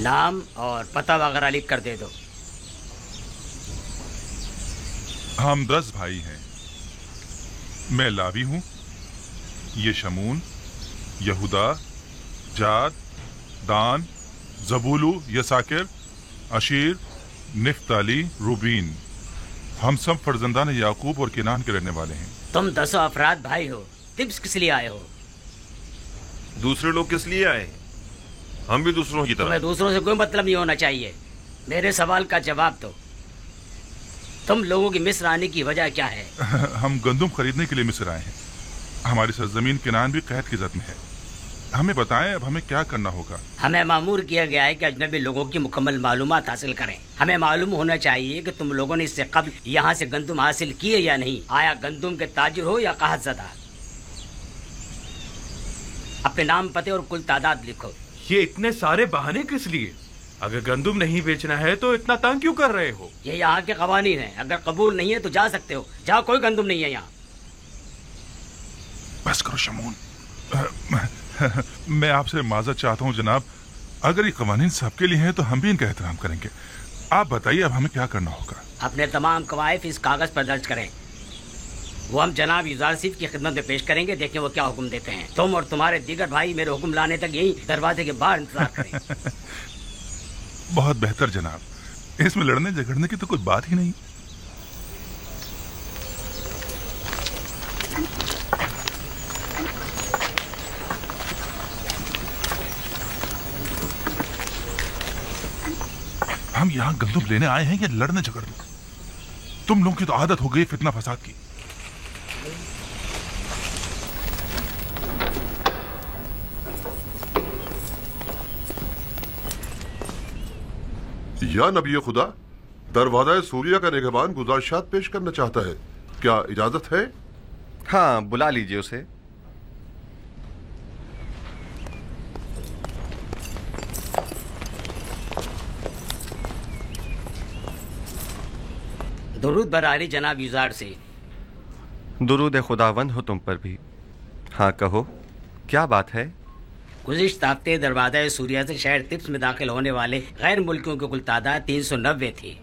नाम और पता वगैरह लिख कर दे दो। हम 10 भाई हैं। मैं लावी हूं, ये शमून, यहूदा, जाद, दान, जबूलू, यसाकिर, अशीर, निफ्ताली, रूबीन। हम सब फर्जंदान याकूब और किनान के रहने वाले हैं। तुम 10 अफराद भाई हो, टिप्स किस लिए आए हो? दूसरे लोग किस लिए आए? हम भी दूसरों की तरह। तुम्हें दूसरों से कोई मतलब नहीं होना चाहिए। मेरे सवाल का जवाब दो। तुम लोगों की मिस्र आने की वजह क्या है? हम गंदुम खरीदने के लिए मिस्र आए हैं। हमारी सरजमीन किनान भी कैद की जद में है। हमें बताएं अब हमें क्या करना होगा। हमें मामूर किया गया है कि अजनबी लोगों की मुकम्मल मालूमात हासिल करें। हमें मालूम होना चाहिए कि तुम लोगों ने इससे कब्ल यहाँ से गंदुम हासिल किए या नहीं। आया गंदुम के ताजिर हो या काहतज़दा। अपने नाम, पते और कुल तादाद लिखो। ये इतने सारे बहाने किस लिए? अगर गंदुम नहीं बेचना है तो इतना तंग क्यों कर रहे हो? ये यहाँ के कवानीन हैं। अगर कबूल नहीं है तो जा सकते हो। जाओ, कोई गंदुम नहीं है यहाँ। बस करो शमून। मैं आपसे माजरत चाहता हूँ जनाब। अगर ये कवानीन सबके लिए हैं तो हम भी इनका एहतराम करेंगे। आप बताइए अब हमें क्या करना होगा। अपने तमाम कवायद इस कागज पर दर्ज करें। वो हम जनाब यूजारसिफ की खिदमत में पेश करेंगे। देखें वो क्या हुक्म देते हैं। तुम और तुम्हारे दीगर भाई मेरे हुक्म लाने तक यही दरवाजे के बाहर इंतजार करें। बहुत बेहतर जनाब। इसमें लड़ने झगड़ने की तो कोई बात ही नहीं। हम यहाँ गंदुम लेने आए हैं या लड़ने झगड़ने? तुम लोगों की तो आदत हो गई फितना फसाद की। या नबी खुदा, दरवाजा सूरिया का निगहबान गुजारिशात पेश करना चाहता है। क्या इजाजत है? हाँ, बुला लीजिए उसे। दुरूद बरारी जनाब यूजार से। दुरूद खुदावंद हो तुम पर भी। हाँ कहो, क्या बात है? गुज़िश्ता हफ्ते दरवाज़ा सूरिया से शहर तिब्स में दाखिल होने वाले गैर मुल्कियों की कुल तादाद 390 थी।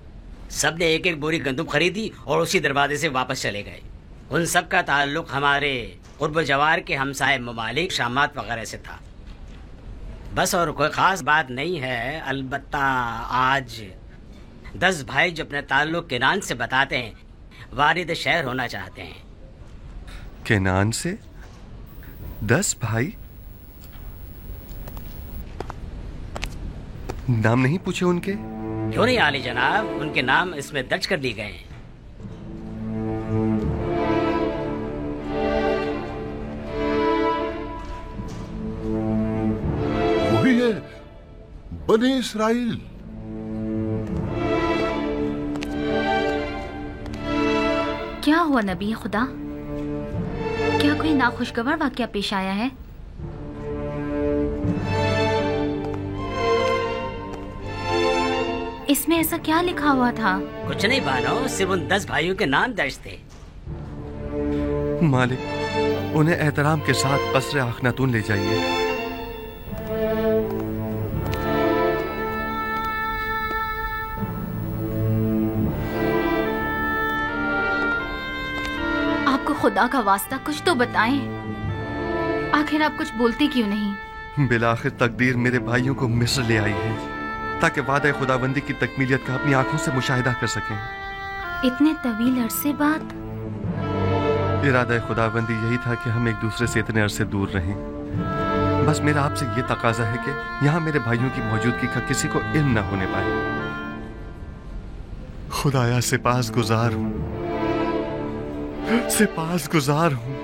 सब ने एक एक बोरी गंदुम खरीदी और उसी दरवाजे से वापस चले गए। उन सब का ताल्लुक हमारे कुर्ब जवार के हमसाए ममालिक शामात वगैरह से था। बस और कोई ख़ास बात नहीं है। अलबत्ता आज 10 भाई जो अपने ताल्लुक किनान से बताते हैं वारिद शहर होना चाहते हैं। किनान से 10 भाई? नाम नहीं पूछे उनके? क्यों नहीं आली जनाब, उनके नाम इसमें दर्ज कर लिए गए हैं। वही है, बने इस्राइल। क्या हुआ नबी खुदा? क्या कोई नाखुशगवार वाकया पेश आया है? इसमें ऐसा क्या लिखा हुआ था? कुछ नहीं बानो, सिर्फ उन 10 भाइयों के नाम दर्ज थे। मालिक, उन्हें एहतराम के साथ कसरे आखनातून ले जाइए। आपको खुदा का वास्ता कुछ तो बताएं। आखिर आप कुछ बोलते क्यों नहीं? बिलाखिर तकदीर मेरे भाइयों को मिस्र ले आई है ताकि वादा खुदाबंदी की तकमीलियत का अपनी आंखों से मुशाहिदा कर सकें। इतने तवील अरसे बाद? इरादा खुदाबंदी यही था कि हम एक दूसरे से इतने अरसे दूर रहें। बस मेरा आपसे ये तकाजा है कि यहाँ मेरे भाइयों की मौजूदगी का किसी को इल्म न होने पाए। खुदाया सिपास गुजार हूँ, सिपास गुजार हूँ।